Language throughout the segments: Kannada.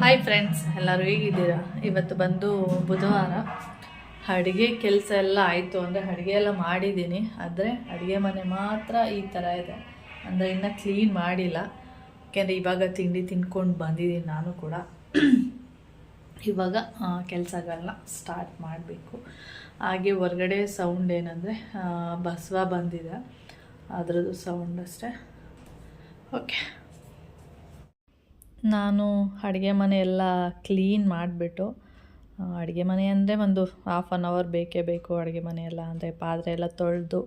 ಹಾಯ್ ಫ್ರೆಂಡ್ಸ್, ಎಲ್ಲರೂ ಹೇಗಿದ್ದೀರಾ? ಇವತ್ತು ಬಂದು ಬುಧವಾರ. ಅಡುಗೆ ಕೆಲಸ ಎಲ್ಲ ಆಯಿತು, ಅಂದರೆ ಅಡುಗೆ ಎಲ್ಲ ಮಾಡಿದ್ದೀನಿ. ಆದರೆ ಅಡುಗೆ ಮನೆ ಮಾತ್ರ ಈ ಥರ ಇದೆ, ಅಂದರೆ ಇನ್ನೂ ಕ್ಲೀನ್ ಮಾಡಿಲ್ಲ. ಯಾಕೆಂದರೆ ಇವಾಗ ತಿಂಡಿ ತಿನ್ಕೊಂಡು ಬಂದಿದ್ದೀನಿ ನಾನು ಕೂಡ. ಇವಾಗ ಕೆಲಸಗಳನ್ನ ಸ್ಟಾರ್ಟ್ ಮಾಡಬೇಕು. ಹಾಗೆ ಹೊರಗಡೆ ಸೌಂಡ್ ಏನಂದರೆ ಬಸವ ಬಂದಿದೆ, ಅದರದ್ದು ಸೌಂಡ್ ಅಷ್ಟೇ. ಓಕೆ, ನಾನು ಅಡುಗೆ ಮನೆ ಎಲ್ಲ ಕ್ಲೀನ್ ಮಾಡಿಬಿಟ್ಟು, ಅಡುಗೆ ಮನೆ ಅಂದರೆ ಒಂದು 1/2 ಅವರ್ ಬೇಕೇ ಬೇಕು. ಅಡುಗೆ ಮನೆ ಎಲ್ಲ ಅಂದರೆ ಪಾತ್ರೆ ಎಲ್ಲ ತೊಳೆದು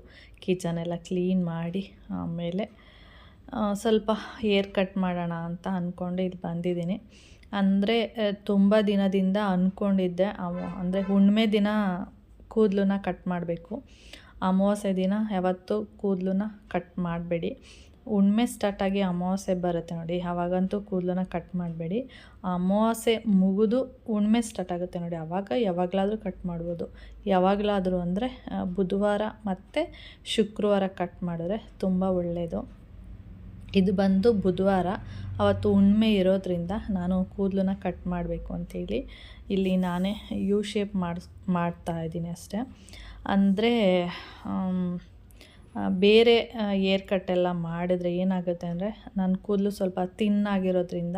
ಕಿಚನ್ ಎಲ್ಲ ಕ್ಲೀನ್ ಮಾಡಿ ಆಮೇಲೆ ಸ್ವಲ್ಪ ಹೇರ್ ಕಟ್ ಮಾಡೋಣ ಅಂತ ಅಂದ್ಕೊಂಡು ಇಲ್ಲಿ ಬಂದಿದ್ದೀನಿ. ಅಂದರೆ ತುಂಬ ದಿನದಿಂದ ಅಂದ್ಕೊಂಡಿದ್ದೆ, ಅಂದರೆ ಹುಣ್ಣಿಮೆ ದಿನ ಕೂದಲನ್ನ ಕಟ್ ಮಾಡಬೇಕು. ಅಮಾವಾಸ್ಯೆ ದಿನ ಯಾವತ್ತೂ ಕೂದಲನ್ನ ಕಟ್ ಮಾಡಬೇಡಿ. ಹುಣ್ಣಿಮೆ ಸ್ಟಾರ್ಟಾಗಿ ಅಮಾವಾಸ್ಯೆ ಬರುತ್ತೆ ನೋಡಿ, ಆವಾಗಂತೂ ಕೂದಲನ್ನ ಕಟ್ ಮಾಡಬೇಡಿ. ಅಮಾವಾಸ್ಯೆ ಮುಗಿದು ಹುಣ್ಣಿಮೆ ಸ್ಟಾರ್ಟ್ ಆಗುತ್ತೆ ನೋಡಿ, ಆವಾಗ ಯಾವಾಗಲಾದರೂ ಕಟ್ ಮಾಡ್ಬೋದು. ಯಾವಾಗಲಾದರೂ ಅಂದರೆ ಬುಧವಾರ ಮತ್ತು ಶುಕ್ರವಾರ ಕಟ್ ಮಾಡಿದ್ರೆ ತುಂಬ ಒಳ್ಳೆಯದು. ಇದು ಬಂದು ಬುಧವಾರ, ಅವತ್ತು ಹುಣ್ಣಿಮೆ ಇರೋದ್ರಿಂದ ನಾನು ಕೂದಲನ್ನ ಕಟ್ ಮಾಡಬೇಕು ಅಂತೇಳಿ ಇಲ್ಲಿ ನಾನೇ ಯು ಶೇಪ್ ಮಾಡ್ತಾಯಿದ್ದೀನಿ ಅಷ್ಟೇ. ಅಂದರೆ ಬೇರೆ ಏರ್ ಕಟ್ಟೆಲ್ಲ ಮಾಡಿದ್ರೆ ಏನಾಗುತ್ತೆ ಅಂದರೆ ನನ್ನ ಕೂದಲು ಸ್ವಲ್ಪ ತಿನ್ನಾಗಿರೋದ್ರಿಂದ,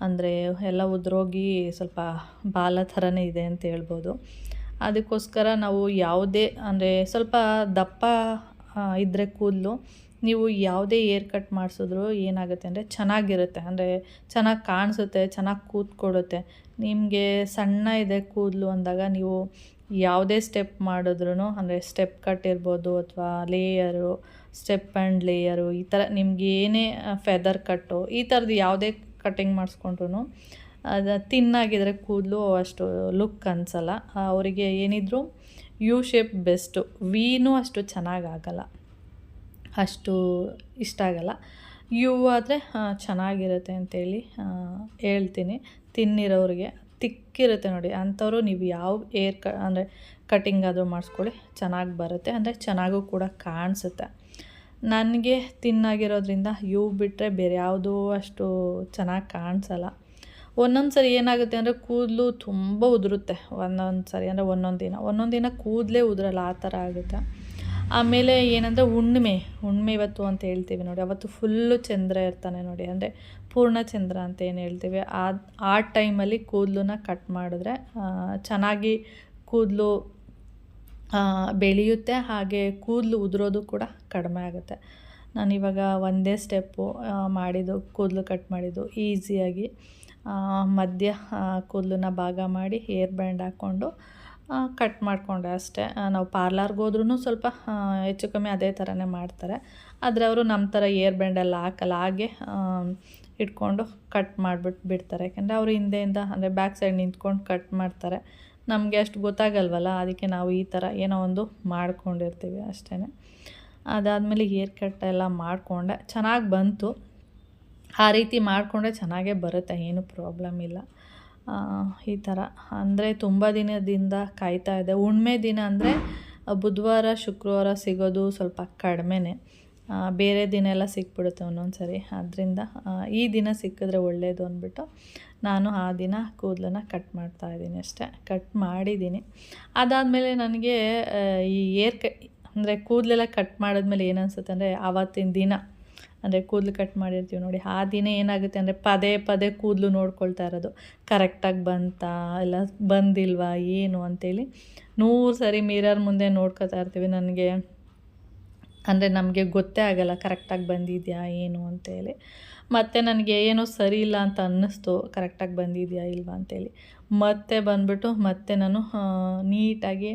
ಅಂದರೆ ಎಲ್ಲ ಉದುರೋಗಿ ಸ್ವಲ್ಪ ಬಾಲ ಥರನೇ ಇದೆ ಅಂತ ಹೇಳ್ಬೋದು. ಅದಕ್ಕೋಸ್ಕರ ನಾವು ಯಾವುದೇ ಅಂದರೆ ಸ್ವಲ್ಪ ದಪ್ಪ ಇದ್ದರೆ ಕೂದಲು, ನೀವು ಯಾವುದೇ ಏರ್ ಕಟ್ ಮಾಡಿಸಿದ್ರು ಏನಾಗುತ್ತೆ ಅಂದರೆ ಚೆನ್ನಾಗಿರುತ್ತೆ, ಅಂದರೆ ಚೆನ್ನಾಗಿ ಕಾಣಿಸುತ್ತೆ, ಚೆನ್ನಾಗಿ ಕೂತ್ಕೊಳ್ಳುತ್ತೆ. ನಿಮಗೆ ಸಣ್ಣ ಇದೆ ಕೂದಲು ಅಂದಾಗ ನೀವು ಯಾವುದೇ ಸ್ಟೆಪ್ ಮಾಡಿದ್ರೂ, ಅಂದರೆ ಸ್ಟೆಪ್ ಕಟ್ ಇರ್ಬೋದು ಅಥವಾ ಲೇಯರು, ಸ್ಟೆಪ್ ಆ್ಯಂಡ್ ಲೇಯರು, ಈ ಥರ ನಿಮ್ಗೆ ಏನೇ ಫೆದರ್ ಕಟ್ಟು ಈ ಥರದ್ದು ಯಾವುದೇ ಕಟ್ಟಿಂಗ್ ಮಾಡಿಸ್ಕೊಂಡ್ರು ಅದು ತಿನ್ನಾಗಿದ್ರೆ ಕೂದಲು ಅಷ್ಟು ಲುಕ್ ಅನಿಸಲ್ಲ. ಅವರಿಗೆ ಏನಿದ್ರು ಯು ಶೇಪ್ ಬೆಸ್ಟು. ವಿನೂ ಅಷ್ಟು ಚೆನ್ನಾಗಾಗಲ್ಲ, ಅಷ್ಟು ಇಷ್ಟ ಆಗಲ್ಲ. ಯು ಆದರೆ ಚೆನ್ನಾಗಿರುತ್ತೆ ಅಂತೇಳಿ ಹೇಳ್ತೀನಿ. ತಿನ್ನಿರೋರಿಗೆ ತಿಕ್ಕಿರುತ್ತೆ ನೋಡಿ, ಅಂಥವ್ರು ನೀವು ಯಾವ ಅಂದರೆ ಕಟ್ಟಿಂಗ್ ಆದರೂ ಮಾಡಿಸ್ಕೊಳ್ಳಿ, ಚೆನ್ನಾಗಿ ಬರುತ್ತೆ, ಅಂದರೆ ಚೆನ್ನಾಗೂ ಕೂಡ ಕಾಣಿಸುತ್ತೆ. ನನಗೆ ತಿನ್ನಾಗಿರೋದ್ರಿಂದ ಯು ಬಿಟ್ಟರೆ ಬೇರೆ ಯಾವುದೂ ಅಷ್ಟು ಚೆನ್ನಾಗಿ ಕಾಣಿಸಲ್ಲ. ಒಂದೊಂದು ಸರಿ ಏನಾಗುತ್ತೆ ಅಂದರೆ ಕೂದಲು ತುಂಬ ಉದುರುತ್ತೆ, ಒಂದೊಂದು ಸರಿ ಅಂದರೆ ಒಂದೊಂದು ದಿನ ಕೂದಲೇ ಉದುರಲ್ಲ, ಆ ಥರ ಆಗುತ್ತೆ. ಆಮೇಲೆ ಏನಂದರೆ ಹುಣ್ಣಿಮೆ ಇವತ್ತು ಅಂತ ಹೇಳ್ತೀವಿ ನೋಡಿ, ಅವತ್ತು ಫುಲ್ಲು ಚಂದ್ರ ಇರ್ತಾನೆ ನೋಡಿ, ಅಂದರೆ ಪೂರ್ಣಚಂದ್ರ ಅಂತ ಏನು ಹೇಳ್ತೀವಿ, ಆ ಟೈಮಲ್ಲಿ ಕೂದಲನ್ನ ಕಟ್ ಮಾಡಿದ್ರೆ ಚೆನ್ನಾಗಿ ಕೂದಲು ಬೆಳೆಯುತ್ತೆ. ಹಾಗೆ ಕೂದಲು ಉದುರೋದು ಕೂಡ ಕಡಿಮೆ ಆಗುತ್ತೆ. ನಾನಿವಾಗ ಒಂದೇ ಸ್ಟೆಪ್ಪು ಮಾಡಿದ್ದು, ಕೂದಲು ಕಟ್ ಮಾಡಿದ್ದು ಈಸಿಯಾಗಿ ಮಧ್ಯ ಕೂದಲನ್ನ ಭಾಗ ಮಾಡಿ ಹೇರ್ ಬ್ಯಾಂಡ್ ಹಾಕ್ಕೊಂಡು ಕಟ್ ಮಾಡಿಕೊಂಡೆ ಅಷ್ಟೇ. ನಾವು ಪಾರ್ಲರ್ಗೆ ಹೋದ್ರೂ ಸ್ವಲ್ಪ ಹೆಚ್ಚು ಕಮ್ಮಿ ಅದೇ ಥರನೇ ಮಾಡ್ತಾರೆ, ಆದರೆ ಅವರು ನಮ್ಮ ಥರ ಏರ್ ಬ್ಯಾಂಡೆಲ್ಲ ಹಾಕಲ್ಲ, ಹಾಗೆ ಇಟ್ಕೊಂಡು ಕಟ್ ಬಿಡ್ತಾರೆ. ಯಾಕೆಂದರೆ ಅವರು ಹಿಂದೆಯಿಂದ ಅಂದರೆ ಬ್ಯಾಕ್ ಸೈಡ್ ನಿಂತ್ಕೊಂಡು ಕಟ್ ಮಾಡ್ತಾರೆ. ನಮಗೆ ಅಷ್ಟು ಗೊತ್ತಾಗಲ್ವಲ್ಲ, ಅದಕ್ಕೆ ನಾವು ಈ ಥರ ಏನೋ ಒಂದು ಮಾಡ್ಕೊಂಡಿರ್ತೀವಿ ಅಷ್ಟೇ. ಅದಾದಮೇಲೆ ಹೇರ್ ಕಟ್ ಎಲ್ಲ ಮಾಡಿಕೊಂಡೆ, ಚೆನ್ನಾಗಿ ಬಂತು. ಆ ರೀತಿ ಮಾಡಿಕೊಂಡ್ರೆ ಚೆನ್ನಾಗೇ ಬರುತ್ತೆ, ಏನೂ ಪ್ರಾಬ್ಲಮ್ ಇಲ್ಲ. ಈ ಥರ ಅಂದರೆ ತುಂಬ ದಿನದಿಂದ ಕಾಯ್ತಾ ಇದೆ. ಹುಣ್ಣಿಮೆ ದಿನ ಅಂದರೆ ಬುಧವಾರ ಶುಕ್ರವಾರ ಸಿಗೋದು ಸ್ವಲ್ಪ ಕಡಿಮೆನೇ, ಬೇರೆ ದಿನ ಎಲ್ಲ ಸಿಕ್ಬಿಡುತ್ತೆ ಒಂದೊಂದು ಸರಿ. ಆದ್ದರಿಂದ ಈ ದಿನ ಸಿಕ್ಕಿದ್ರೆ ಒಳ್ಳೆಯದು ಅಂದ್ಬಿಟ್ಟು ನಾನು ಆ ದಿನ ಕೂದಲನ್ನ ಕಟ್ ಮಾಡ್ತಾಯಿದ್ದೀನಿ ಅಷ್ಟೇ. ಕಟ್ ಮಾಡಿದ್ದೀನಿ. ಅದಾದಮೇಲೆ ನನಗೆ ಈ ಅಂದರೆ ಕೂದಲೆಲ್ಲ ಕಟ್ ಮಾಡಿದ್ಮೇಲೆ ಏನು ಅನಿಸುತ್ತೆ ಅಂದರೆ, ಆವತ್ತಿನ ದಿನ ಅಂದರೆ ಕೂದಲು ಕಟ್ ಮಾಡಿರ್ತೀವಿ ನೋಡಿ, ಆ ದಿನ ಏನಾಗುತ್ತೆ ಅಂದರೆ ಪದೇ ಕೂದಲು ನೋಡ್ಕೊಳ್ತಾ ಇರೋದು, ಕರೆಕ್ಟಾಗಿ ಬಂತಾ ಇಲ್ಲ ಬಂದಿಲ್ವಾ ಏನು ಅಂತೇಳಿ 100 ಸರಿ ಮಿರರ್ ಮುಂದೆ ನೋಡ್ಕೊತಾ ಇರ್ತೀವಿ. ನಮಗೆ ಗೊತ್ತೇ ಆಗಲ್ಲ ಕರೆಕ್ಟಾಗಿ ಬಂದಿದೆಯಾ ಏನು ಅಂತೇಳಿ. ಮತ್ತು ನನಗೆ ಏನೋ ಸರಿ ಇಲ್ಲ ಅಂತ ಅನ್ನಿಸ್ತು, ಕರೆಕ್ಟಾಗಿ ಬಂದಿದೆಯಾ ಇಲ್ವಾ ಅಂತೇಳಿ. ಮತ್ತೆ ನಾನು ನೀಟಾಗಿ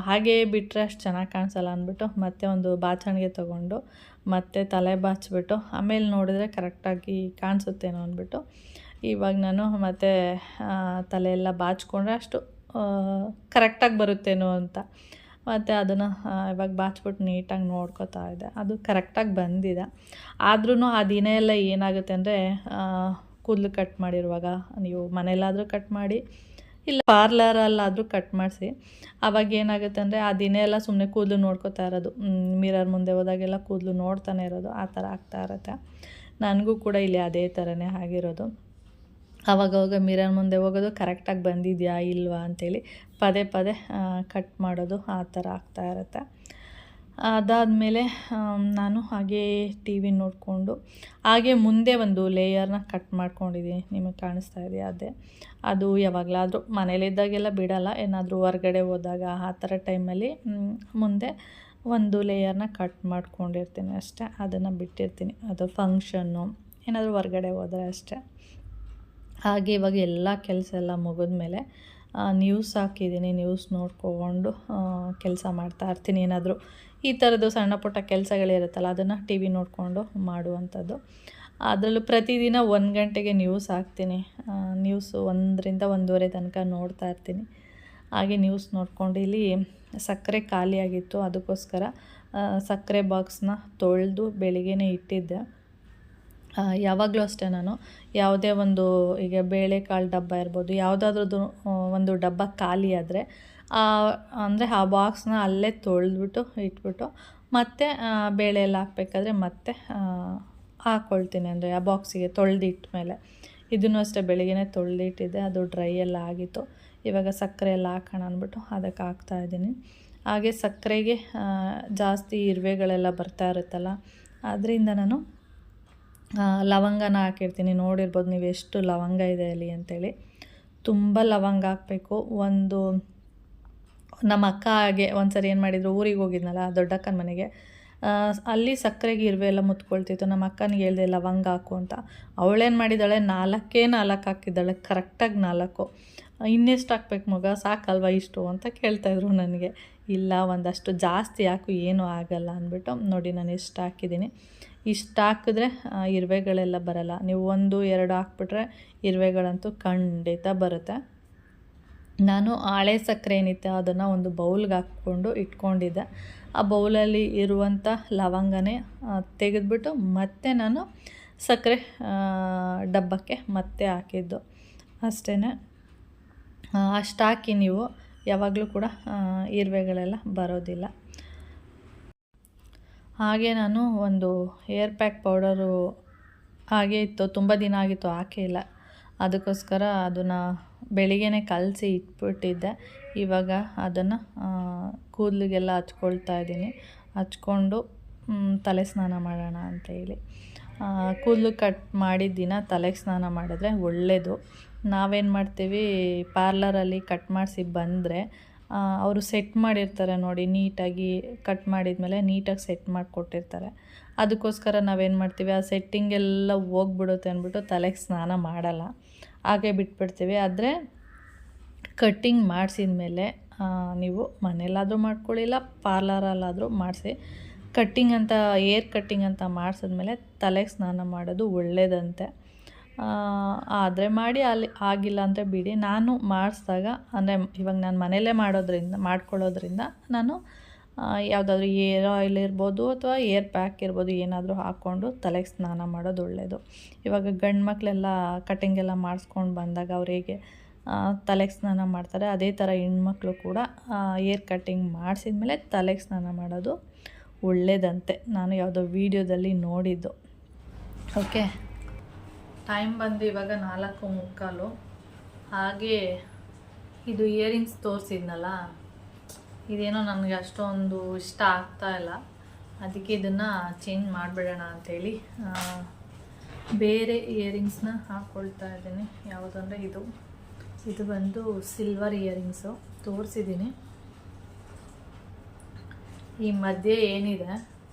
ಹಾಗೇ ಬಿಟ್ಟರೆ ಅಷ್ಟು ಚೆನ್ನಾಗಿ ಕಾಣಿಸಲ್ಲ ಅಂದ್ಬಿಟ್ಟು ಮತ್ತೆ ಒಂದು ಬಾಚಣಿಗೆ ತೊಗೊಂಡು ಮತ್ತೆ ತಲೆ ಬಾಚಿಬಿಟ್ಟು ಆಮೇಲೆ ನೋಡಿದ್ರೆ ಕರೆಕ್ಟಾಗಿ ಕಾಣಿಸುತ್ತೇನೋ ಅಂದ್ಬಿಟ್ಟು ಇವಾಗ ನಾನು ಮತ್ತೆ ತಲೆಯೆಲ್ಲ ಬಾಚಿಕೊಂಡ್ರೆ ಅಷ್ಟು ಕರೆಕ್ಟಾಗಿ ಬರುತ್ತೇನೋ ಅಂತ ಮತ್ತು ಅದನ್ನು ಇವಾಗ ಬಾಚಿಬಿಟ್ಟು ನೀಟಾಗಿ ನೋಡ್ಕೋತಾ ಇದ್ದೆ. ಅದು ಕರೆಕ್ಟಾಗಿ ಬಂದಿದೆ. ಆದ್ರೂ ಆ ದಿನ ಎಲ್ಲ ಏನಾಗುತ್ತೆ ಅಂದರೆ, ಕೂದಲು ಕಟ್ ಮಾಡಿರುವಾಗ ನೀವು ಮನೆಯಲ್ಲಾದರೂ ಕಟ್ ಮಾಡಿ, ಇಲ್ಲ ಪಾರ್ಲರಲ್ಲಾದರೂ ಕಟ್ ಮಾಡಿಸಿ. ಆವಾಗ ಏನಾಗುತ್ತೆ ಅಂದರೆ ಆ ದಿನ ಎಲ್ಲ ಸುಮ್ಮನೆ ಕೂದಲು ನೋಡ್ಕೋತಾ ಇರೋದು, ಮಿರರ್ ಮುಂದೆ ಹೋದಾಗೆಲ್ಲ ಕೂದಲು ನೋಡ್ತಾನೆ ಇರೋದು, ಆ ಥರ ಆಗ್ತಾ ಇರುತ್ತೆ. ನನಗೂ ಕೂಡ ಇಲ್ಲಿ ಅದೇ ಥರನೇ ಆಗಿರೋದು. ಆವಾಗವಾಗ ಮಿರರ್ ಮುಂದೆ ಹೋಗೋದು, ಕರೆಕ್ಟಾಗಿ ಬಂದಿದೆಯಾ ಇಲ್ವಾ ಅಂಥೇಳಿ ಪದೇ ಪದೇ ಕಟ್ ಮಾಡೋದು, ಆ ಥರ ಆಗ್ತಾಯಿರುತ್ತೆ. ಅದಾದಮೇಲೆ ನಾನು ಹಾಗೇ ಟಿ ವಿ ನೋಡಿಕೊಂಡು ಹಾಗೆ ಮುಂದೆ ಒಂದು ಲೇಯರ್ನ ಕಟ್ ಮಾಡ್ಕೊಂಡಿದ್ದೀನಿ, ನಿಮಗೆ ಕಾಣಿಸ್ತಾ ಇದೆಯಾ ಅದೇ. ಅದು ಯಾವಾಗಲಾದರೂ ಮನೇಲಿದ್ದಾಗೆಲ್ಲ ಬಿಡಲ್ಲ, ಏನಾದರೂ ಹೊರ್ಗಡೆ ಹೋದಾಗ ಆ ಥರ ಟೈಮಲ್ಲಿ ಮುಂದೆ ಒಂದು ಲೇಯರ್ನ ಕಟ್ ಮಾಡ್ಕೊಂಡಿರ್ತೀನಿ ಅಷ್ಟೇ. ಅದನ್ನು ಬಿಟ್ಟಿರ್ತೀನಿ, ಅದು ಫಂಕ್ಷನ್ನು ಏನಾದರೂ ಹೊರ್ಗಡೆ ಹೋದರೆ ಅಷ್ಟೇ. ಹಾಗೆ ಇವಾಗ ಎಲ್ಲ ಕೆಲಸ ಎಲ್ಲ ಮುಗಿದ್ಮೇಲೆ ನ್ಯೂಸ್ ಹಾಕಿದ್ದೀನಿ, ನ್ಯೂಸ್ ನೋಡ್ಕೊಂಡು ಕೆಲಸ ಮಾಡ್ತಾಯಿರ್ತೀನಿ. ಏನಾದರೂ ಈ ಥರದ್ದು ಸಣ್ಣ ಪುಟ್ಟ ಕೆಲಸಗಳಿರುತ್ತಲ್ಲ, ಅದನ್ನು ಟಿ ವಿ ನೋಡಿಕೊಂಡು ಮಾಡುವಂಥದ್ದು. ಅದರಲ್ಲೂ ಪ್ರತಿದಿನ 1 ಗಂಟೆಗೆ ನ್ಯೂಸ್ ಹಾಕ್ತೀನಿ. ನ್ಯೂಸು 1ರಿಂದ 1:30 ತನಕ ನೋಡ್ತಾ ಇರ್ತೀನಿ. ಹಾಗೆ ನ್ಯೂಸ್ ನೋಡ್ಕೊಂಡು ಇಲ್ಲಿ ಸಕ್ಕರೆ ಖಾಲಿಯಾಗಿತ್ತು, ಅದಕ್ಕೋಸ್ಕರ ಸಕ್ಕರೆ ಬಾಕ್ಸ್ನ ತೊಳೆದು ಬೆಳಿಗ್ಗೆನೇ ಇಟ್ಟಿದ್ದೆ. ಯಾವಾಗಲೂ ಅಷ್ಟೇ, ನಾನು ಯಾವುದೇ ಒಂದು ಈಗ ಬೇಳೆಕಾಳು ಡಬ್ಬ ಇರ್ಬೋದು, ಯಾವುದಾದ್ರದ್ದು ಒಂದು ಡಬ್ಬ ಖಾಲಿ ಆದರೆ ಅಂದರೆ ಆ ಬಾಕ್ಸ್ನ ಅಲ್ಲೇ ತೊಳೆದ್ಬಿಟ್ಟು ಇಟ್ಬಿಟ್ಟು ಮತ್ತೆ ಬೇಳೆ ಎಲ್ಲ ಹಾಕಬೇಕಾದ್ರೆ ಮತ್ತೆ ಹಾಕ್ಕೊಳ್ತೀನಿ. ಅಂದರೆ ಆ ಬಾಕ್ಸಿಗೆ ತೊಳೆದಿಟ್ಟ ಮೇಲೆ. ಇದನ್ನು ಅಷ್ಟೇ ಬೆಳಿಗ್ಗೆ ತೊಳೆದಿಟ್ಟಿದ್ದೆ, ಅದು ಡ್ರೈ ಎಲ್ಲ ಆಗಿತ್ತು. ಇವಾಗ ಸಕ್ಕರೆ ಎಲ್ಲ ಹಾಕೋಣ ಅಂದ್ಬಿಟ್ಟು ಅದಕ್ಕೆ ಹಾಕ್ತಾಯಿದ್ದೀನಿ. ಹಾಗೆ ಸಕ್ಕರೆಗೆ ಜಾಸ್ತಿ ಇರುವೆಗಳೆಲ್ಲ ಬರ್ತಾ ಇರುತ್ತಲ್ಲ, ಅದರಿಂದ ನಾನು ಲವಂಗನ ಹಾಕಿರ್ತೀನಿ. ನೋಡಿರ್ಬೋದು ನೀವು ಎಷ್ಟು ಲವಂಗ ಇದೆ ಅಲ್ಲಿ ಅಂಥೇಳಿ. ತುಂಬ ಲವಂಗ ಹಾಕಬೇಕು. ನಮ್ಮ ಅಕ್ಕ ಹಾಗೆ ಒಂದು ಸರಿ ಏನು ಮಾಡಿದ್ರು, ಊರಿಗೆ ಹೋಗಿದ್ನಲ್ಲ ದೊಡ್ಡಕ್ಕನ ಮನೆಗೆ, ಅಲ್ಲಿ ಸಕ್ಕರೆಗೆ ಇರುವೆ ಎಲ್ಲ ಮುತ್ಕೊಳ್ತಿತ್ತು. ನಮ್ಮ ಅಕ್ಕನಿಗೆ ಹೇಳಿದೆ ಲವಂಗ ಹಾಕು ಅಂತ. ಅವಳೇನು ಮಾಡಿದ್ದಾಳೆ, 4 ಹಾಕಿದ್ದಾಳೆ, ಕರೆಕ್ಟಾಗಿ 4. ಇನ್ನೆಷ್ಟು ಹಾಕ್ಬೇಕು ಮಗ, ಸಾಕಲ್ವ ಇಷ್ಟು ಅಂತ ಕೇಳ್ತಾಯಿದ್ರು ನನಗೆ. ಇಲ್ಲ ಒಂದಷ್ಟು ಜಾಸ್ತಿ ಹಾಕು, ಏನೂ ಆಗಲ್ಲ ಅಂದ್ಬಿಟ್ಟು. ನೋಡಿ ನಾನು ಎಷ್ಟು ಹಾಕಿದ್ದೀನಿ. ಇಷ್ಟು ಹಾಕಿದ್ರೆ ಇರುವೆಗಳೆಲ್ಲ ಬರಲ್ಲ. ನೀವು 1, 2 ಹಾಕ್ಬಿಟ್ರೆ ಇರುವೆಗಳಂತೂ ಖಂಡಿತ ಬರುತ್ತೆ. ನಾನು ಹಳೆ ಸಕ್ಕರೆ ಏನಿತ್ತು ಅದನ್ನು ಒಂದು ಬೌಲ್ಗೆ ಹಾಕ್ಕೊಂಡು ಇಟ್ಕೊಂಡಿದ್ದೆ. ಆ ಬೌಲಲ್ಲಿ ಇರುವಂಥ ಲವಂಗನೇ ತೆಗೆದುಬಿಟ್ಟು ಮತ್ತೆ ನಾನು ಸಕ್ಕರೆ ಡಬ್ಬಕ್ಕೆ ಮತ್ತೆ ಹಾಕಿದ್ದು ಅಷ್ಟೇ. ಅಷ್ಟು ಹಾಕಿ ನೀವು ಯಾವಾಗಲೂ ಕೂಡ ಇರುವೆಗಳೆಲ್ಲ ಬರೋದಿಲ್ಲ. ಹಾಗೆ ನಾನು ಒಂದು ಹೇರ್ ಪ್ಯಾಕ್ ಪೌಡರು ಹಾಗೆ ಇತ್ತು, ತುಂಬ ದಿನ ಆಗಿತ್ತು ಹಾಕೇ ಇಲ್ಲ. ಅದಕ್ಕೋಸ್ಕರ ಅದನ್ನು ಬೆಳಿಗ್ಗೆ ಕಲಸಿ ಇಟ್ಬಿಟ್ಟಿದ್ದೆ. ಇವಾಗ ಅದನ್ನು ಕೂದಲಿಗೆಲ್ಲ ಹಚ್ಕೊಳ್ತಾ ಇದ್ದೀನಿ. ಹಚ್ಕೊಂಡು ತಲೆ ಸ್ನಾನ ಮಾಡೋಣ ಅಂತೇಳಿ. ಕೂದಲು ಕಟ್ ಮಾಡಿದ ದಿನ ತಲೆಗೆ ಸ್ನಾನ ಮಾಡಿದ್ರೆ ಒಳ್ಳೆಯದು. ನಾವೇನು ಮಾಡ್ತೀವಿ, ಪಾರ್ಲರಲ್ಲಿ ಕಟ್ ಮಾಡಿಸಿ ಬಂದರೆ ಅವರು ಸೆಟ್ ಮಾಡಿರ್ತಾರೆ ನೋಡಿ, ನೀಟಾಗಿ ಕಟ್ ಮಾಡಿದ್ಮೇಲೆ ನೀಟಾಗಿ ಸೆಟ್ ಮಾಡಿಕೊಟ್ಟಿರ್ತಾರೆ. ಅದಕ್ಕೋಸ್ಕರ ನಾವೇನು ಮಾಡ್ತೀವಿ, ಆ ಸೆಟ್ಟಿಂಗೆಲ್ಲ ಹೋಗ್ಬಿಡುತ್ತೆ ಅಂದ್ಬಿಟ್ಟು ತಲೆಗೆ ಸ್ನಾನ ಮಾಡಲ್ಲ, ಹಾಗೆ ಬಿಟ್ಬಿಡ್ತೀವಿ. ಆದರೆ ಕಟ್ಟಿಂಗ್ ಮಾಡಿಸಿದ ಮೇಲೆ ನೀವು ಮನೆಯಲ್ಲಾದರೂ ಮಾಡ್ಕೊಳ್ಳಿ, ಇಲ್ಲ ಪಾರ್ಲರಲ್ಲಾದರೂ ಮಾಡಿಸಿ. ಕಟ್ಟಿಂಗ್ ಅಂತ ಏರ್ ಕಟ್ಟಿಂಗ್ ಅಂತ ಮಾಡಿಸಿದ್ಮೇಲೆ ತಲೆಗೆ ಸ್ನಾನ ಮಾಡೋದು ಒಳ್ಳೆಯದಂತೆ. ಆದರೆ ಮಾಡಿ ಆಗಿಲ್ಲ ಅಂದರೆ ಬಿಡಿ. ನಾನು ಮಾಡಿಸಿದಾಗ ಅಂದರೆ ಇವಾಗ ನಾನು ಮನೆಯಲ್ಲೇ ಮಾಡ್ಕೊಳ್ಳೋದ್ರಿಂದ ನಾನು ಯಾವುದಾದ್ರೂ ಏರ್ ಆಯಿಲ್ ಇರ್ಬೋದು ಅಥವಾ ಏರ್ ಪ್ಯಾಕ್ ಇರ್ಬೋದು, ಏನಾದರೂ ಹಾಕ್ಕೊಂಡು ತಲೆಗೆ ಸ್ನಾನ ಮಾಡೋದು ಒಳ್ಳೆಯದು. ಇವಾಗ ಗಂಡು ಮಕ್ಕಳೆಲ್ಲ ಕಟ್ಟಿಂಗೆಲ್ಲ ಮಾಡಿಸ್ಕೊಂಡು ಬಂದಾಗ ಅವ್ರು ಹೇಗೆ ತಲೆಗೆ ಸ್ನಾನ ಮಾಡ್ತಾರೆ, ಅದೇ ಥರ ಹೆಣ್ಮಕ್ಳು ಕೂಡ ಏರ್ ಕಟ್ಟಿಂಗ್ ಮಾಡಿಸಿದ್ಮೇಲೆ ತಲೆಗೆ ಸ್ನಾನ ಮಾಡೋದು ಒಳ್ಳೆಯದಂತೆ. ನಾನು ಯಾವುದೋ ವೀಡಿಯೋದಲ್ಲಿ ನೋಡಿದ್ದು. ಓಕೆ, ಟೈಮ್ ಬಂದು ಇವಾಗ 4:45. ಹಾಗೆ ಇದು ಇಯರಿಂಗ್ಸ್ ತೋರಿಸಿದ್ನಲ್ಲ, ಇದೇನೋ ನನಗೆ ಅಷ್ಟೊಂದು ಇಷ್ಟ ಆಗ್ತಾಯಿಲ್ಲ. ಅದಕ್ಕೆ ಇದನ್ನು ಚೇಂಜ್ ಮಾಡಿಬಿಡೋಣ ಅಂಥೇಳಿ ಬೇರೆ ಇಯರಿಂಗ್ಸ್ನ ಹಾಕ್ಕೊಳ್ತಾ ಇದ್ದೀನಿ. ಯಾವುದಂದರೆ ಇದು ಬಂದು ಸಿಲ್ವರ್ ಇಯರಿಂಗ್ಸು ತೋರಿಸಿದ್ದೀನಿ. ಈ ಮಧ್ಯೆ ಏನಿದೆ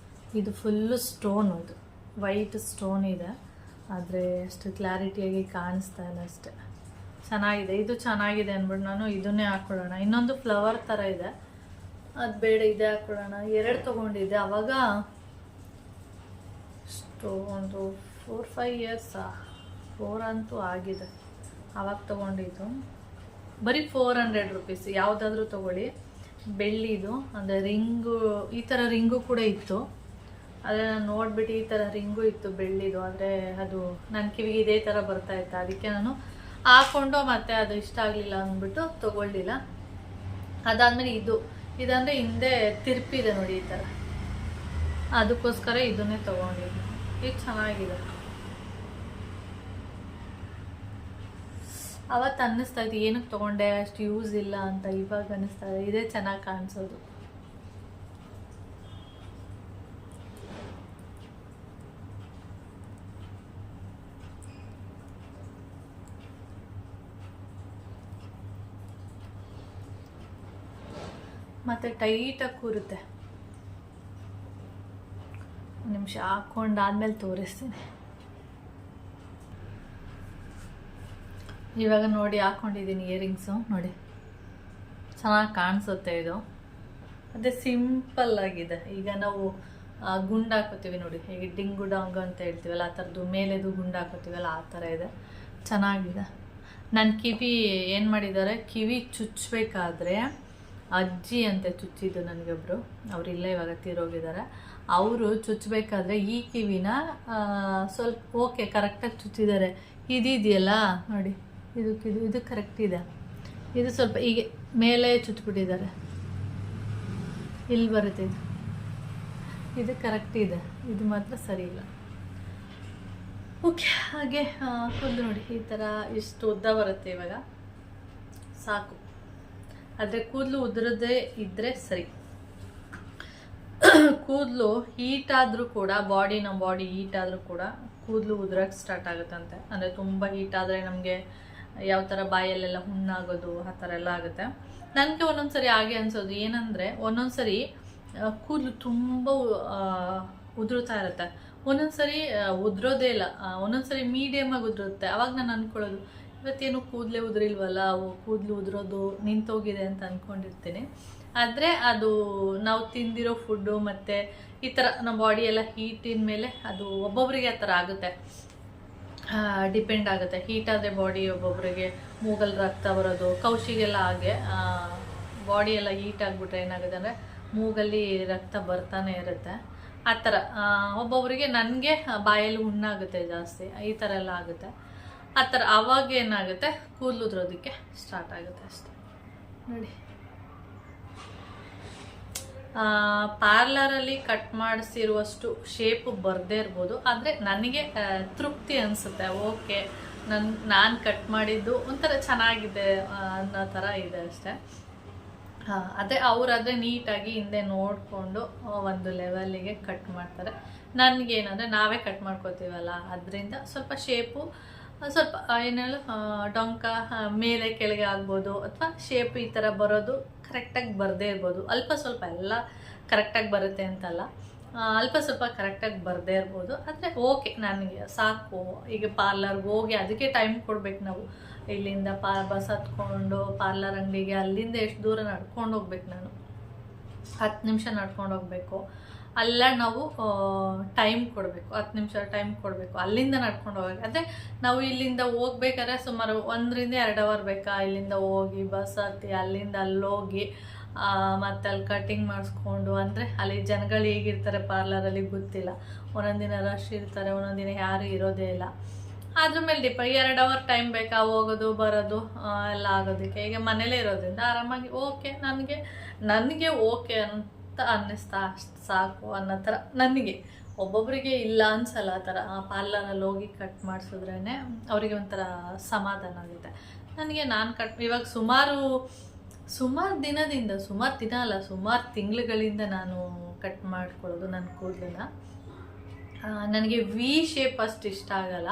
ಇದು ಫುಲ್ಲು ಸ್ಟೋನು, ಇದು ವೈಟ್ ಸ್ಟೋನ್ ಇದೆ, ಆದರೆ ಅಷ್ಟು ಕ್ಲಾರಿಟಿಯಾಗಿ ಕಾಣಿಸ್ತಾ ಇಲ್ಲ ಅಷ್ಟೆ. ಚೆನ್ನಾಗಿದೆ, ಇದು ಚೆನ್ನಾಗಿದೆ ಅಂದ್ಬಿಟ್ಟು ನಾನು ಇದನ್ನೇ ಹಾಕ್ಕೊಳ್ಳೋಣ. ಇನ್ನೊಂದು ಫ್ಲವರ್ ಥರ ಇದೆ, ಅದು ಬೇಡ, ಇದೇ ಹಾಕ್ಕೊಳ್ಳೋಣ. 2 ತೊಗೊಂಡಿದ್ದೆ ಆವಾಗ. ಒಂದು 4-5 ಇಯರ್ಸಾ, 4 ಅಂತೂ ಆಗಿದೆ ಆವಾಗ ತೊಗೊಂಡಿದ್ದು. ಬರೀ 400 ರುಪೀಸ್. ಯಾವುದಾದ್ರೂ ತೊಗೊಳ್ಳಿ, ಬೆಳ್ಳಿದು. ಅಂದರೆ ರಿಂಗು, ಈ ಥರ ರಿಂಗು ಕೂಡ ಇತ್ತು. ಆದರೆ ನಾನು ನೋಡಿಬಿಟ್ಟು ಈ ಥರ ರಿಂಗು ಇತ್ತು ಬೆಳ್ಳಿದು, ಆದರೆ ಅದು ನನ್ನ ಕಿವಿಗೆ ಇದೇ ಥರ ಬರ್ತಾಯಿತ್ತು. ಅದಕ್ಕೆ ನಾನು ಹಾಕ್ಕೊಂಡು ಮತ್ತೆ ಅದು ಇಷ್ಟ ಆಗಲಿಲ್ಲ ಅಂದ್ಬಿಟ್ಟು ತೊಗೊಳ್ಳಿಲ್ಲ. ಅದಾದಮೇಲೆ ಇದಂದರೆ ಹಿಂದೆ ತಿರುಪಿದೆ ನೋಡಿ ಈ ಥರ, ಅದಕ್ಕೋಸ್ಕರ ಇದನ್ನೇ ತೊಗೊಂಡಿದ್ದು. ಇದು ಚೆನ್ನಾಗಿದೆ. ಅವತ್ತು ಅನ್ನಿಸ್ತಾ ಇತ್ತು ಏನಕ್ಕೆ ತೊಗೊಂಡೆ, ಅಷ್ಟು ಯೂಸ್ ಇಲ್ಲ ಅಂತ. ಇವಾಗ ಅನ್ನಿಸ್ತಾ ಇದೆ ಇದೇ ಚೆನ್ನಾಗಿ ಕಾಣಿಸೋದು. ಮತ್ತು ಟೈಟಾಗಿ ಕೂರುತ್ತೆ. ಒಂದು ನಿಮಿಷ ಹಾಕ್ಕೊಂಡಾದ್ಮೇಲೆ ತೋರಿಸ್ತೀನಿ. ಇವಾಗ ನೋಡಿ ಹಾಕ್ಕೊಂಡಿದ್ದೀನಿ ಇಯರಿಂಗ್ಸು, ನೋಡಿ ಚೆನ್ನಾಗಿ ಕಾಣಿಸುತ್ತೆ ಇದು. ಮತ್ತು ಸಿಂಪಲ್ ಆಗಿದೆ. ಈಗ ನಾವು ಗುಂಡು ಹಾಕೋತೀವಿ ನೋಡಿ, ಹೇಗೆ ಡಿಂಗು ಡಾಂಗು ಅಂತ ಹೇಳ್ತೀವಲ್ಲ, ಆ ಥರದ್ದು ಮೇಲೆದು ಗುಂಡು ಹಾಕೋತೀವಲ್ಲ ಆ ಥರ ಇದೆ, ಚೆನ್ನಾಗಿದೆ. ನನ್ನ ಕಿವಿ ಏನು ಮಾಡಿದ್ದಾರೆ, ಕಿವಿ ಚುಚ್ಚಬೇಕಾದ್ರೆ ಅಜ್ಜಿ ಅಂತ ಚುಚ್ಚಿದ್ದು ನನಗೊಬ್ಬರು, ಅವರಿಲ್ಲ ಇವಾಗ ತೀರೋಗಿದ್ದಾರೆ. ಅವರು ಚುಚ್ಚಬೇಕಾದ್ರೆ ಈ ಕಿವಿನ ಸ್ವಲ್ಪ ಓಕೆ ಕರೆಕ್ಟಾಗಿ ಚುಚ್ಚಿದ್ದಾರೆ. ಇದೆಯಲ್ಲ ನೋಡಿ, ಇದು ಕರೆಕ್ಟ್ ಇದೆ. ಇದು ಸ್ವಲ್ಪ ಹೀಗೆ ಮೇಲೆ ಚುಚ್ಚಿಬಿಟ್ಟಿದ್ದಾರೆ, ಇಲ್ಲಿ ಬರುತ್ತೆ ಇದು ಕರೆಕ್ಟ್ ಇದೆ, ಇದು ಮಾತ್ರ ಸರಿ ಇಲ್ಲ. ಓಕೆ, ಹಾಗೆ ಕೂದಲು ನೋಡಿ ಈ ಥರ ಇಷ್ಟು ಉದ್ದ ಬರುತ್ತೆ ಇವಾಗ, ಸಾಕು. ಆದರೆ ಕೂದಲು ಉದುರದೇ ಇದ್ದರೆ ಸರಿ. ಕೂದಲು ಹೀಟ್ ಆದರೂ ಕೂಡ, ನಮ್ಮ ಬಾಡಿ ಹೀಟ್ ಆದರೂ ಕೂಡ ಕೂದಲು ಉದುರಕ್ಕೆ ಸ್ಟಾರ್ಟ್ ಆಗುತ್ತಂತೆ. ಅಂದರೆ ತುಂಬ ಹೀಟ್ ಆದರೆ ನಮಗೆ ಯಾವ ಥರ ಬಾಯಲ್ಲೆಲ್ಲ ಹುಣ್ಣಾಗೋದು ಆ ಥರ ಎಲ್ಲ ಆಗುತ್ತೆ. ನನಗೆ ಒಂದೊಂದ್ಸರಿ ಹಾಗೆ ಅನ್ಸೋದು ಏನಂದರೆ, ಒಂದೊಂದ್ಸರಿ ಕೂದಲು ತುಂಬ ಉದುರುತ್ತಾ ಇರುತ್ತೆ, ಒಂದೊಂದ್ಸರಿ ಉದುರೋದೇ ಇಲ್ಲ, ಒಂದೊಂದ್ಸರಿ ಮೀಡಿಯಮಾಗಿ ಉದುರುತ್ತೆ. ಅವಾಗ ನಾನು ಅಂದ್ಕೊಳ್ಳೋದು ಇವತ್ತೇನು ಕೂದಲೇ ಉದುರಿಲ್ವಲ್ಲ, ಕೂದಲು ಉದುರೋದು ನಿಂತೋಗಿದೆ ಅಂತ ಅಂದ್ಕೊಂಡಿರ್ತೀನಿ. ಆದರೆ ಅದು ನಾವು ತಿಂದಿರೋ ಫುಡ್ಡು ಮತ್ತು ಈ ಥರ ನಮ್ಮ ಬಾಡಿ ಎಲ್ಲ ಹೀಟಿನ ಮೇಲೆ ಅದು ಒಬ್ಬೊಬ್ಬರಿಗೆ ಆ ಥರ ಆಗುತ್ತೆ, ಡಿಪೆಂಡ್ ಆಗುತ್ತೆ. ಹೀಟ್ ಆದರೆ ಬಾಡಿ ಒಬ್ಬೊಬ್ಬರಿಗೆ ಮೂಗಲ್ಲಿ ರಕ್ತ ಬರೋದು, ಕೌಶಿಗೆಲ್ಲ ಹಾಗೆ ಬಾಡಿ ಎಲ್ಲ ಹೀಟ್ ಆಗಿಬಿಟ್ರೆ ಏನಾಗುತ್ತೆ ಅಂದರೆ ಮೂಗಲ್ಲಿ ರಕ್ತ ಬರ್ತಾನೆ ಇರುತ್ತೆ. ಆ ಥರ ಒಬ್ಬೊಬ್ಬರಿಗೆ, ನನಗೆ ಬಾಯಲ್ಲಿ ಹುಣ್ಣಾಗುತ್ತೆ ಜಾಸ್ತಿ, ಈ ಥರ ಎಲ್ಲ ಆಗುತ್ತೆ. ಆ ಥರ ಆವಾಗ ಏನಾಗುತ್ತೆ, ಕೂದಲು ಉದುರೋದಕ್ಕೆ ಸ್ಟಾರ್ಟ್ ಆಗುತ್ತೆ ಅಷ್ಟೆ. ನೋಡಿ, ಪಾರ್ಲರಲ್ಲಿ ಕಟ್ ಮಾಡಿಸಿರುವಷ್ಟು ಶೇಪು ಬರದೇ ಇರ್ಬೋದು, ಆದರೆ ನನಗೆ ತೃಪ್ತಿ ಅನಿಸುತ್ತೆ. ಓಕೆ, ನಾನು ಕಟ್ ಮಾಡಿದ್ದು ಒಂಥರ ಚೆನ್ನಾಗಿದೆ ಅನ್ನೋ ಥರ ಇದೆ ಅಷ್ಟೆ. ಅದೇ ಅವರಾದರೆ ನೀಟಾಗಿ ಹಿಂದೆ ನೋಡಿಕೊಂಡು ಒಂದು ಲೆವೆಲ್ಲಿಗೆ ಕಟ್ ಮಾಡ್ತಾರೆ. ನನಗೇನಂದರೆ ನಾವೇ ಕಟ್ ಮಾಡ್ಕೋತೀವಲ್ಲ, ಅದರಿಂದ ಸ್ವಲ್ಪ ಶೇಪು ಸ್ವಲ್ಪ ಏನೇಳು ಡೊಂಕ ಮೇಲೆ ಕೆಳಗೆ ಆಗ್ಬೋದು, ಅಥವಾ ಶೇಪ್ ಈ ಥರ ಬರೋದು ಕರೆಕ್ಟಾಗಿ ಬರದೇ ಇರ್ಬೋದು. ಅಲ್ಪ ಸ್ವಲ್ಪ ಎಲ್ಲ ಕರೆಕ್ಟಾಗಿ ಬರುತ್ತೆ ಅಂತಲ್ಲ, ಅಲ್ಪ ಸ್ವಲ್ಪ ಕರೆಕ್ಟಾಗಿ ಬರದೇ ಇರ್ಬೋದು. ಆದರೆ ಓಕೆ, ನನಗೆ ಸಾಕು. ಈಗ ಪಾರ್ಲರ್ಗೆ ಹೋಗಿ ಅದಕ್ಕೆ ಟೈಮ್ ಕೊಡ್ಬೇಕು ನಾವು. ಇಲ್ಲಿಂದ ಬಸ್ ಹತ್ಕೊಂಡು ಪಾರ್ಲರ್ ಅಂಗಡಿಗೆ, ಅಲ್ಲಿಂದ ಎಷ್ಟು ದೂರ ನಡ್ಕೊಂಡು ಹೋಗ್ಬೇಕು ನಾನು, 10 ನಿಮಿಷ ನಡ್ಕೊಂಡು ಹೋಗಬೇಕು. ಅಲ್ಲ ನಾವು ಟೈಮ್ ಕೊಡಬೇಕು, 10 ನಿಮಿಷ ಟೈಮ್ ಕೊಡಬೇಕು ಅಲ್ಲಿಂದ ನಡ್ಕೊಂಡು ಹೋಗಿ. ಅದೇ ನಾವು ಇಲ್ಲಿಂದ ಹೋಗ್ಬೇಕಾದ್ರೆ ಸುಮಾರು 1 ರಿಂದ 2 ಅವರ್ ಬೇಕಾ, ಇಲ್ಲಿಂದ ಹೋಗಿ ಬಸ್ ಹತ್ತಿ ಅಲ್ಲಿಂದ ಅಲ್ಲೋಗಿ ಮತ್ತು ಅಲ್ಲಿ ಕಟ್ಟಿಂಗ್ ಮಾಡಿಸ್ಕೊಂಡು. ಅಂದರೆ ಅಲ್ಲಿ ಜನಗಳು ಹೇಗಿರ್ತಾರೆ ಪಾರ್ಲರಲ್ಲಿ ಗೊತ್ತಿಲ್ಲ, ಒಂದೊಂದು ದಿನ ರಶ್ ಇರ್ತಾರೆ, ಒಂದೊಂದು ದಿನ ಯಾರು ಇರೋದೇ ಇಲ್ಲ. ಅದ್ರ ಮೇಲೆ 2 ಅವರ್ ಟೈಮ್ ಬೇಕಾ ಹೋಗೋದು ಬರೋದು ಎಲ್ಲ ಆಗೋದಕ್ಕೆ. ಈಗ ಮನೇಲೇ ಇರೋದ್ರಿಂದ ಆರಾಮಾಗಿ ಓಕೆ, ನನಗೆ ಓಕೆ ಅಂತ ಅನ್ನಿಸ್ತಾ ಅಷ್ಟು ಸಾಕು ಅನ್ನೋ ಥರ ನನಗೆ. ಒಬ್ಬೊಬ್ಬರಿಗೆ ಇಲ್ಲ ಅನ್ಸಲ್ಲ ಆ ಥರ. ಪಾರ್ಲರಲ್ಲಿ ಹೋಗಿ ಕಟ್ ಮಾಡಿಸಿದ್ರೇ ಅವರಿಗೆ ಒಂಥರ ಸಮಾಧಾನ ಆಗುತ್ತೆ. ನನಗೆ ಇವಾಗ ಸುಮಾರು ದಿನದಿಂದ, ಸುಮಾರು ತಿಂಗಳುಗಳಿಂದ ನಾನು ಕಟ್ ಮಾಡ್ಕೊಳ್ಳೋದು ನನ್ನ ಕೂದಲನ್ನ. ನನಗೆ ವಿ ಶೇಪ್ ಅಷ್ಟು ಇಷ್ಟ ಆಗಲ್ಲ,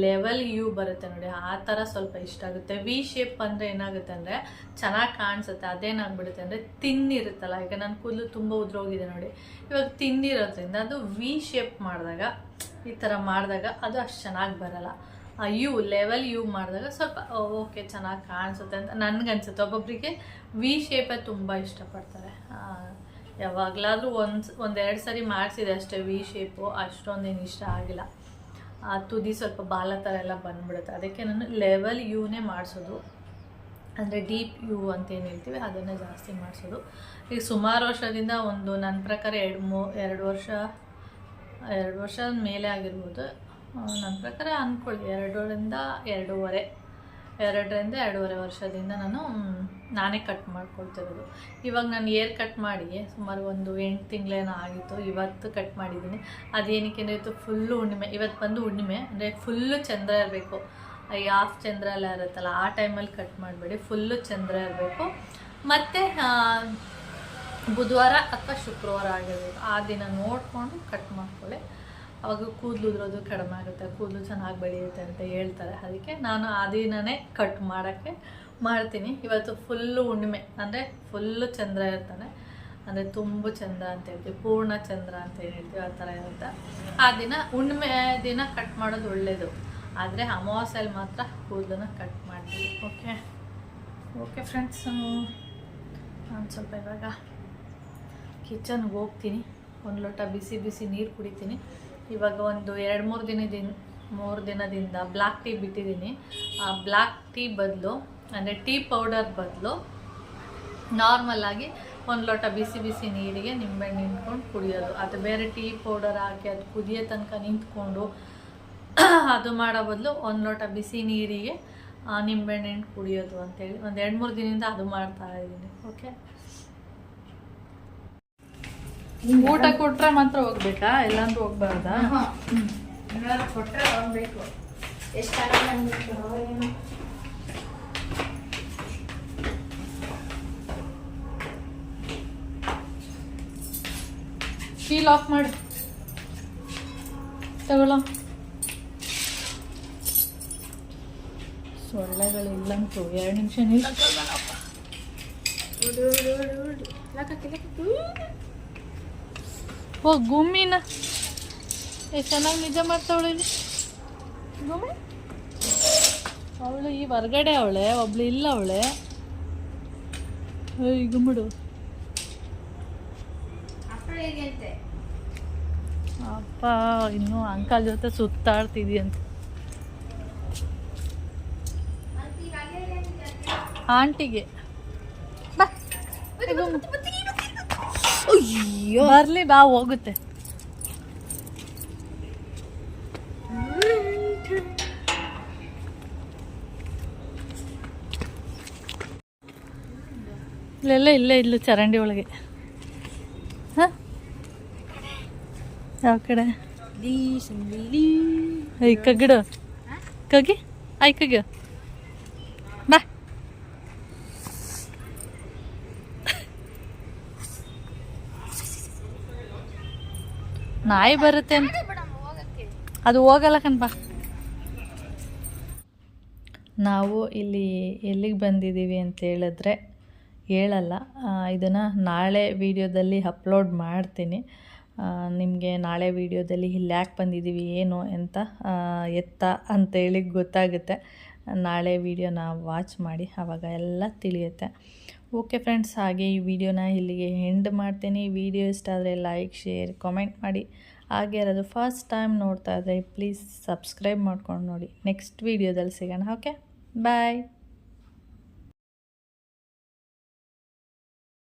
ಲೆವೆಲ್ ಯು ಬರುತ್ತೆ ನೋಡಿ, ಆ ಥರ ಸ್ವಲ್ಪ ಇಷ್ಟ ಆಗುತ್ತೆ. ವಿ ಶೇಪ್ ಅಂದರೆ ಏನಾಗುತ್ತೆ ಅಂದರೆ ಚೆನ್ನಾಗಿ ಕಾಣಿಸುತ್ತೆ. ಅದೇನಾಗ್ಬಿಡುತ್ತೆ ಅಂದರೆ ತಿನ್ನಿರುತ್ತಲ್ಲ, ಈಗ ನನ್ನ ಕೂದಲು ತುಂಬ ಉದ್ರೋಗಿದೆ ನೋಡಿ, ಇವಾಗ ತಿನ್ನಿರೋದ್ರಿಂದ ಅದು ವಿ ಶೇಪ್ ಮಾಡಿದಾಗ, ಈ ಥರ ಮಾಡಿದಾಗ ಅದು ಅಷ್ಟು ಚೆನ್ನಾಗಿ ಬರಲ್ಲ. ಲೆವೆಲ್ ಯು ಮಾಡಿದಾಗ ಸ್ವಲ್ಪ ಓಕೆ ಚೆನ್ನಾಗಿ ಕಾಣಿಸುತ್ತೆ ಅಂತ ನನಗನ್ಸುತ್ತೆ. ಒಬ್ಬೊಬ್ಬರಿಗೆ ವಿ ಶೇಪೇ ತುಂಬ ಇಷ್ಟಪಡ್ತಾರೆ. ಯಾವಾಗಲಾದರೂ ಒಂದೆರಡು ಸರಿ ಮಾಡಿಸಿದೆ ಅಷ್ಟೇ ವಿ ಶೇಪು, ಅಷ್ಟೊಂದೇನು ಇಷ್ಟ ಆಗಿಲ್ಲ. ತುದಿ ಸ್ವಲ್ಪ ಬಾಲ ಥರ ಎಲ್ಲ ಬಂದ್ಬಿಡುತ್ತೆ. ಅದಕ್ಕೆ ನಾನು ಲೆವೆಲ್ ಯೂನೇ ಮಾಡಿಸೋದು, ಅಂದರೆ ಡೀಪ್ ಯು ಅಂತ ಏನು ಹೇಳ್ತೀವಿ ಅದನ್ನೇ ಜಾಸ್ತಿ ಮಾಡಿಸೋದು. ಈಗ ಸುಮಾರು ವರ್ಷದಿಂದ ನನ್ನ ಪ್ರಕಾರ 2 ವರ್ಷ ಮೇಲೆ ಆಗಿರ್ಬೋದು ನನ್ನ ಪ್ರಕಾರ ಅಂದ್ಕೊಳ್ಳಿ. 2 ರಿಂದ 2.5 ವರ್ಷದಿಂದ ನಾನೇ ಕಟ್ ಮಾಡ್ಕೊಳ್ತಿರೋದು. ಇವಾಗ ನಾನು ಏರ್ ಕಟ್ ಮಾಡಿ ಸುಮಾರು ಒಂದು 8 ತಿಂಗಳೇನೋ ಆಗಿತ್ತು. ಇವತ್ತು ಕಟ್ ಮಾಡಿದ್ದೀನಿ. ಅದೇನಕ್ಕೆ ಅಂದರೆ ಇವತ್ತು ಫುಲ್ಲು ಹುಣ್ಣಿಮೆ, ಇವತ್ತು ಬಂದು ಹುಣ್ಣಿಮೆ ಅಂದರೆ ಫುಲ್ಲು ಚಂದ್ರ ಇರಬೇಕು. ಈ ಹಾಫ್ ಚಂದ್ರ ಎಲ್ಲ ಇರುತ್ತಲ್ಲ ಆ ಟೈಮಲ್ಲಿ ಕಟ್ ಮಾಡಬೇಡಿ, ಫುಲ್ಲು ಚಂದ್ರ ಇರಬೇಕು. ಮತ್ತು ಬುಧವಾರ ಅಥವಾ ಶುಕ್ರವಾರ ಆಗಿರಬೇಕು, ಆ ದಿನ ನೋಡಿಕೊಂಡು ಕಟ್ ಮಾಡ್ಕೊಳ್ಳಿ. ಅವಾಗ ಕೂದಲು ಉದುರೋದು ಕಡಿಮೆ ಆಗುತ್ತೆ, ಕೂದಲು ಚೆನ್ನಾಗಿ ಬೆಳೆಯುತ್ತೆ ಅಂತ ಹೇಳ್ತಾರೆ. ಅದಕ್ಕೆ ನಾನು ಆ ದಿನವೇ ಕಟ್ ಮಾಡೋಕ್ಕೆ ಮಾಡ್ತೀನಿ. ಇವತ್ತು ಫುಲ್ಲು ಹುಣ್ಣಿಮೆ, ಅಂದರೆ ಫುಲ್ಲು ಚಂದ್ರ ಇರ್ತಾನೆ, ಅಂದರೆ ತುಂಬ ಚಂದ್ರ ಅಂತ ಹೇಳ್ತೀವಿ, ಪೂರ್ಣ ಚಂದ್ರ ಅಂತ ಏನು ಹೇಳ್ತೀವಿ, ಆ ಥರ ಇರುತ್ತೆ. ಆ ದಿನ ಹುಣ್ಣಿಮೆ ದಿನ ಕಟ್ ಮಾಡೋದು ಒಳ್ಳೆಯದು, ಆದರೆ ಅಮಾವಾಸ್ಯೆಯಲ್ಲಿ ಮಾತ್ರ ಕೂದಲನ್ನ ಕಟ್ ಮಾಡ್ತೀವಿ. ಓಕೆ ಫ್ರೆಂಡ್ಸ್, ನಾನು ಸ್ವಲ್ಪ ಇವಾಗ ಕಿಚನ್ಗೆ ಹೋಗ್ತೀನಿ, ಒಂದು ಲೋಟ ಬಿಸಿ ಬಿಸಿ ನೀರು ಕುಡಿತೀನಿ. ಇವಾಗ ಒಂದು 2-3 ದಿನದಿಂದ ಬ್ಲ್ಯಾಕ್ ಟೀ ಬಿಟ್ಟಿದ್ದೀನಿ. ಆ ಬ್ಲ್ಯಾಕ್ ಟೀ ಬದಲು, ಅಂದರೆ ಟೀ ಪೌಡರ್ ಬದಲು ನಾರ್ಮಲಾಗಿ ಒಂದು ಲೋಟ ಬಿಸಿ ಬಿಸಿ ನೀರಿಗೆ ನಿಂಬೆಹಣ್ಣು ನಿಂತ್ಕೊಂಡು ಕುಡಿಯೋದು. ಅದು ಬೇರೆ ಟೀ ಪೌಡರ್ ಹಾಕಿ ಅದು ಕುದಿಯೋ ತನಕ ನಿಂತ್ಕೊಂಡು ಅದು ಮಾಡೋ ಬದಲು ಒಂದು ಲೋಟ ಬಿಸಿ ನೀರಿಗೆ ನಿಂಬೆಹಣ್ಣು ಕುಡಿಯೋದು ಅಂತೇಳಿ ಒಂದು 2-3 ದಿನದಿಂದ ಅದು ಮಾಡ್ತಾ ಇದ್ದೀನಿ. ಓಕೆ, ಊಟ ಕೊಟ್ರೆ ಮಾತ್ರ ಹೋಗ್ಬೇಕಾ, ಎಲ್ಲಾಂದ್ರೂ ಹೋಗ್ಬಾರ್ದಾ? ಕೊಟ್ಟರೆ ಹೋಗ್ಬೇಕು. ಶೀಲ್ ಆಫ್ ಮಾಡಿ ತಗೊಳ್ಳೋ. ಸೊಳ್ಳೆಗಳಿಲ್ಲಂತೂ 2 ನಿಮಿಷ ನೀರು ಓ ಗುಮ್ಮಿನ ಎಷ್ಟು ಚೆನ್ನಾಗಿ ನಿಜ ಮಾಡ್ತಾವಳು ಇಲ್ಲಿ ಗುಮ್ಮಿ. ಅವಳು ಈ ಹೊರ್ಗಡೆ ಅವಳೆ, ಒಬ್ಳು ಇಲ್ಲ ಅವಳೆ. ಗುಮ್ಮಡು ಅಪ್ಪ ಇನ್ನೂ ಅಂಕಲ್ ಜೊತೆ ಸುತ್ತಾಡ್ತಿದ್ಯಂತ. ಆಂಟಿಗೆ ಬಾ, ಬರ್ಲಿ ಬಾ, ಹೋಗುತ್ತೆ. ಇಲ್ಲೇ ಇಲ್ಲು ಚರಂಡಿ ಒಳಗೆ. ಹಾಂ, ಯಾವ ಕಡೆ ಐ ಕಗ್ಗಿಡು ಕಗ್ಗಿ ಐ ಕಗ್ಗಿ ಬಾ. ನಾಯಿ ಬರುತ್ತೆ ಅಂತ ಅದು ಹೋಗಲ್ಲ ಕಣ್ಬಾ. ನಾವು ಇಲ್ಲಿ ಎಲ್ಲಿಗೆ ಬಂದಿದ್ದೀವಿ ಅಂತ ಹೇಳಿದ್ರೆ ಹೇಳಲ್ಲ, ಇದನ್ನು ನಾಳೆ ವೀಡಿಯೋದಲ್ಲಿ ಅಪ್ಲೋಡ್ ಮಾಡ್ತೀನಿ. ನಿಮಗೆ ನಾಳೆ ವೀಡಿಯೋದಲ್ಲಿ ಇಲ್ಲಿ ಯಾಕೆ ಬಂದಿದ್ದೀವಿ ಏನು ಅಂತ ಅಂತೇಳಿ ಗೊತ್ತಾಗುತ್ತೆ. ನಾಳೆ ವೀಡಿಯೋನ ವಾಚ್ ಮಾಡಿ, ಆವಾಗ ಎಲ್ಲ ತಿಳಿಯುತ್ತೆ. ಓಕೆ ಫ್ರೆಂಡ್ಸ್, ಹಾಗೆ ಈ ವಿಡಿಯೋನ ಇಲ್ಲಿಗೆ ಎಂಡ್ ಮಾಡ್ತೀನಿ. ವಿಡಿಯೋ ಇಷ್ಟ ಆದರೆ ಲೈಕ್, ಶೇರ್, ಕಾಮೆಂಟ್ ಮಾಡಿ. ಹಾಗೆ ಯಾರಾದರೂ ಫಸ್ಟ್ ಟೈಮ್ ನೋಡ್ತಾ ಇದ್ದರೆ ಪ್ಲೀಸ್ ಸಬ್ಸ್ಕ್ರೈಬ್ ಮಾಡ್ಕೊಂಡು ನೋಡಿ. ನೆಕ್ಸ್ಟ್ ವೀಡಿಯೋದಲ್ಲಿ ಸಿಗೋಣ. ಓಕೆ, ಬಾಯ್.